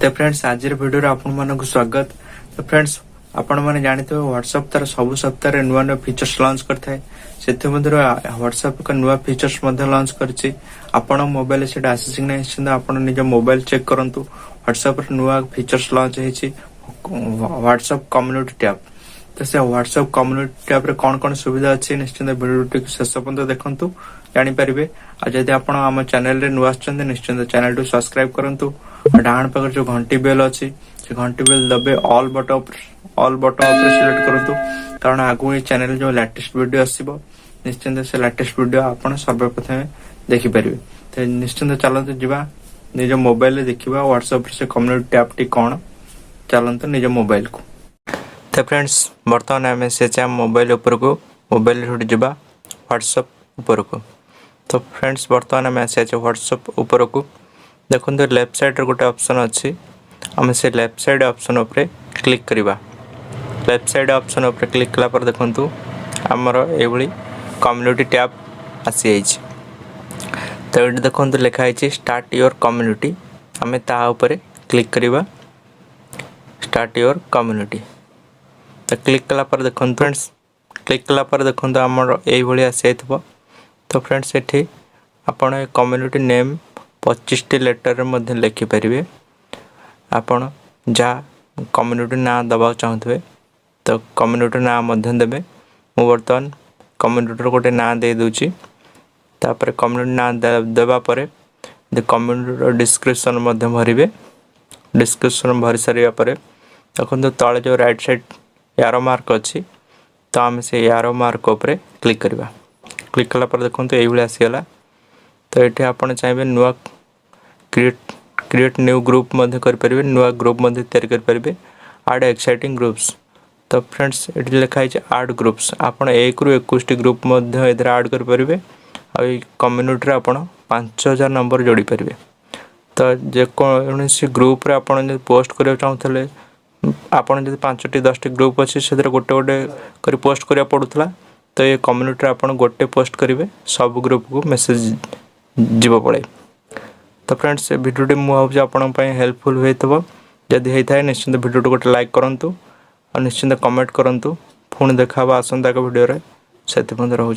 तो फ्रेंड्स आज वीडियो आपण मानक स्वागत। तो फ्रेंड्स आपण माने जानते हो व्हाट्सएप तार सब सप्ताह नुआ नुआ फीचर्स लॉन्च करता है। से व्हाट्सएप का नुआ फीचर्स लॉन्च करछि। आपण मोबाइल से आसी निश्चिंत आपण निज मोबाइल चेक करंतु। व्हाट्सएप नुआ फीचर्स लॉन्च है व्हाट्सएप कम्युनिटी टैब। तो से व्हाट्सएप कम्युनिटी टैब रे कौन कौन सुविधा अच्छी निश्चिंत वीडियो शेष पर्यंत देखंतु जानीपारे। आज जदि आप आम चैनल रे नुआ आछन निश्चिंत चैनल टू सब्सक्राइब करंतु। डाहाण पाखर जो घंटी बेल अच्छी से घंटी बेल दबे ऑल बटन सिलेक्ट करंतु, कारण आगु ये चैनल जो लेटेस्ट वीडियो आसीबो निश्चिंत से लेटेस्ट वीडियो आपण सर्वप्रथम देखि परिबे। तो निश्चिंत चलते जीवा निज मोबाइल रे देखिबा व्हाट्सएप से कम्युनिटी टैब टी कोन चलते निज मोबाइल को। तो फ्रेंड्स बर्तमान आम से मोबाइल ऊपर को मोबाइल जीवा व्हाट्सएप ऊपर को। तो फ्रेंड्स बर्तमान आम आसे व्हाट्सएप ऊपर को देखो लेफ्ट साइड गोटे ऑप्शन अच्छी आम से लेफ्ट साइड ऑप्शन उपरे क्लिक करवा। लेफ्ट साइड ऑप्शन उपरे क्लिक कला पर देखंतु आमर एभली कम्युनिटी टैब आसी आइछि। तो ये देखंतु लिखा है स्टार्ट योर कम्युनिटी, आम ता उपरे क्लिक करवा स्टार्ट योर कम्युनिटी। तो क्लिक कला पर देखंतु फ्रेंड्स क्लिक कला पर देखंतु आमर एभली आसी आइथबो। तो फ्रेंड्स एठी आपण कम्युनिटी नेम 25 लेटर मध्य लिखिपारे। आपण जहाँ कम्युनिटी ना दबा चाहते तो कम्युनिटी ना मध्य देवे। मु बर्तमान कम्युनिटी गोटे ना दे दूची। तापर कम्युनिटी ना देवा परे कम्युनिटी डिस्क्रिप्शन मध्य भरिवे। डिस्क्रिप्शन भरी सारिया परे देखो तले जो राइट साइड एरो मार्क अच्छी तो आम से एरो मार्क उपरे क्लिक करवा। क्लिक कला पर देखो ये आसीगला। तो ये आपड़ चाहिए नुआ क्रिएट न्यू ग्रुप मध्य करें, नुआ ग्रुप मध्य तैयारी करें आड एक्साइटिंग ग्रुप्स। तो फ्रेंड्स ये लिखाई आड ग्रुप्स आपड़ 1 ରୁ 21 ग्रुप मध्य इधर आड करें। आई कम्युनिटी आप 5000 नंबर जोड़ी पारे। तो जेकोसी ग्रुप रे आपड़ पोस्ट करा चाहूले आपड़ जो 5टी 10टी ग्रुप अच्छे से गोटे गोटे कर पोस्ट करा पड़ूला। तो ये कम्युनिटी आप गोटे पोस्ट करेंगे सब ग्रुप को मेसेज जीव पड़े। तो फ्रेंड्स भिडियो मुझे आपंप हेल्पफुल होता जदि होता है निश्चिंत भिडियो गोटे लाइक करूँ और निश्चिंत कमेंट करूँ। पुणी देखा आसंता भिडियो से रोचे।